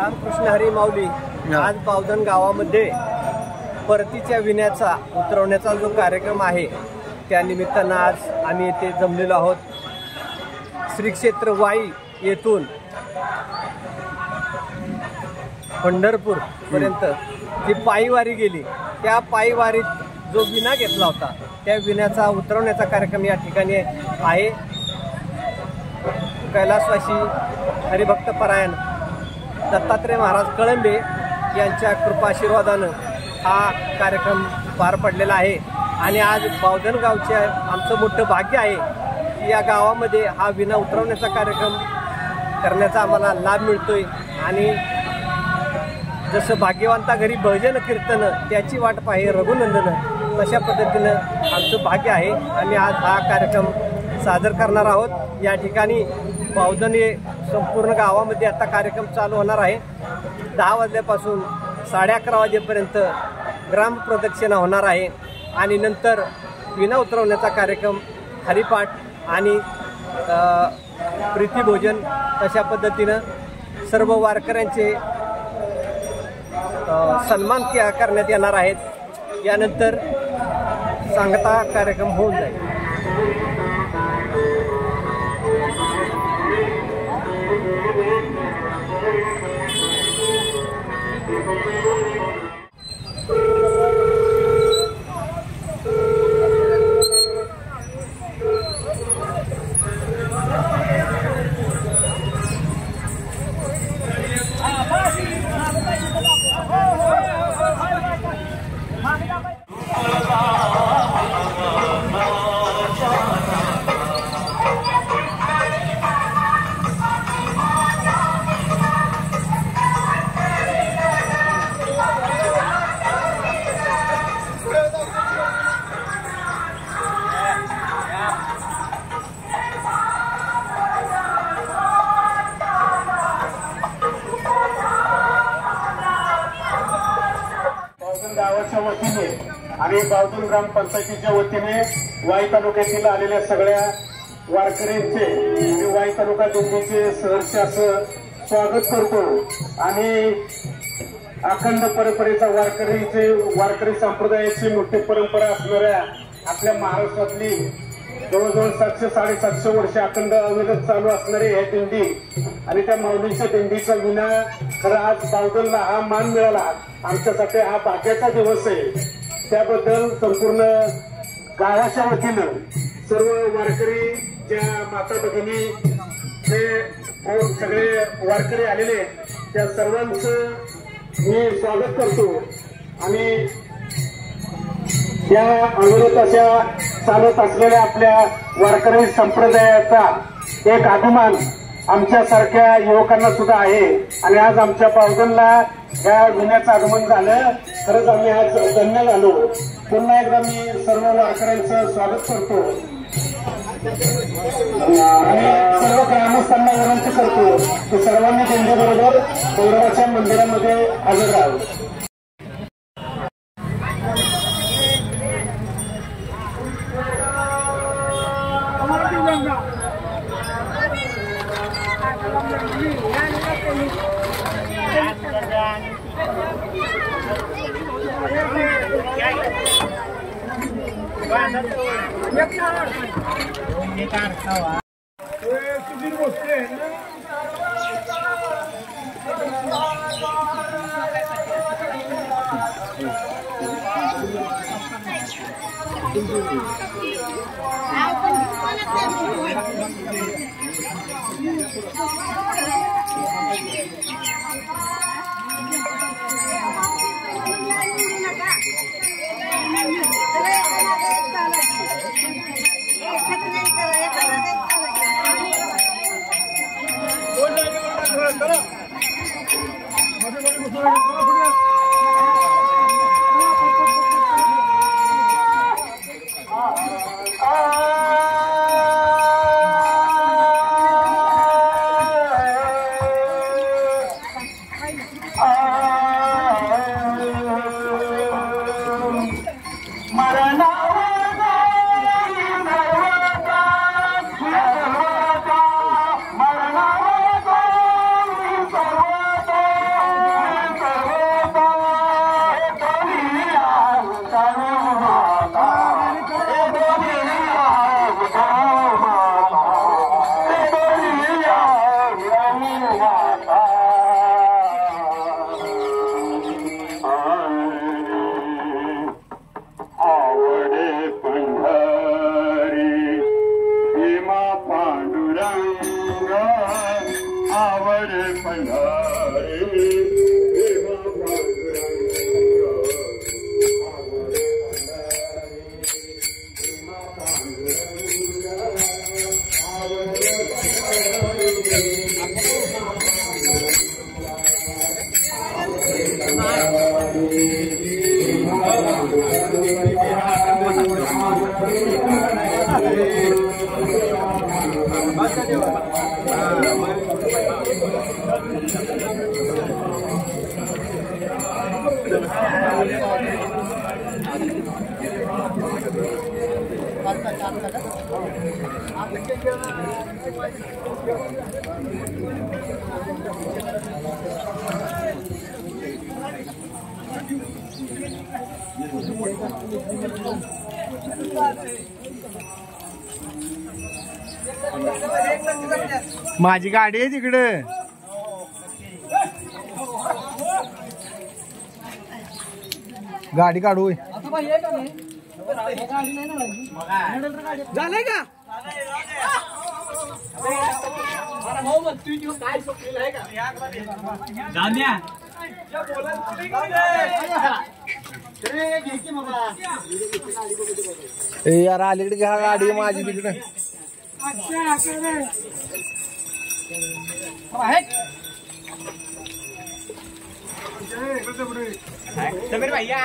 रामकृष्ण हरी माऊली आज बावधन गावामध्ये परतीच्या विण्याचा उतरवण्याचा जो कार्यक्रम आहे त्या निमित्तानं आज आम्ही येथे जमलेलो आहोत। श्री क्षेत्र वाई येथून पंढरपूर पर्यंत जी पायीवारी गेली त्या पायीवारीत जो विणा घेतला होता त्या विण्याचा उतरवण्याचा कार्यक्रम या ठिकाणी आहे। कैलासवासी हरिभक्तपरायण दत्तात्रय महाराज कळंबे यांच्या कृपाशीर्वादानं हा कार्यक्रम पार पडलेला आहे आणि आज बावधन गावचे आमचं मोठं भाग्य आहे की या गावामध्ये हा विणा उतरवण्याचा कार्यक्रम करण्याचा आम्हाला लाभ मिळतोय। आणि जसं भाग्यवंता घरी भजन कीर्तन त्याची वाट पाहे रघुनंदन तशा पद्धतीनं आमचं भाग्य आहे आणि आज हा कार्यक्रम सादर करणार आहोत। या ठिकाणी बावधन हे संपूर्ण गावामध्ये आता कार्यक्रम चालू होणार आहे। 10 वाजल्यापासून 11:30 वाजेपर्यंत ग्राम प्रदक्षिणा होणार आहे आणि नंतर विणा उतरवण्याचा कार्यक्रम हरिपाठ आणि प्रीतिभोजन तशा पद्धतीनं सर्व वारकऱ्यांचे सन्मान करण्यात येणार आहेत। यानंतर सांगता कार्यक्रम होऊन जाईल। गावाच्या वतीने आणि बावधन ग्रामपंचायतीच्या वतीने वाई तालुक्यातील आलेल्या सगळ्या वारकऱ्यांचे आणि वाई तालुका दिंडीचे सहर्ष असं स्वागत करतो। आणि अखंड परंपरेचा वारकरी संप्रदायाची मोठी परंपरा असणाऱ्या आपल्या महाराष्ट्रातली जवळजवळ 700-750 वर्ष अखंड अविरत चालू असणारी हे दिंडी आणि त्या माऊलीच्या दिंडीचा विणा खरं आज बावधनला हा मान मिळाला आमच्यासाठी हा भाग्याचा दिवस आहे। त्याबद्दल संपूर्ण गावाच्या वतीनं सर्व वारकरी ज्या माता भगिनी जे सगळे वारकरी आलेले त्या सर्वांचं मी स्वागत करतो। आणि या अविरत अशा चालत असलेल्या आपल्या वारकरी संप्रदायाचा एक अभिमान आमच्यासारख्या युवकांना सुद्धा आहे आणि आज आमच्या बावधनला या विण्याचं आगमन झालं। खरंच आम्ही आज धन्य झालो। पुन्हा एकदा मी सर्व वारकऱ्यांचं स्वागत करतो आणि सर्व ग्रामस्थांना विनंती करतो की सर्वांनी दिंडीबरोबर गौरवाच्या मंदिरामध्ये हजर राहावं। माझी गाडी आहे तिकडे. गाडी काढू झालंय का यार अलीकडे घ्या गाडी माझी तिकडे. समीर भैया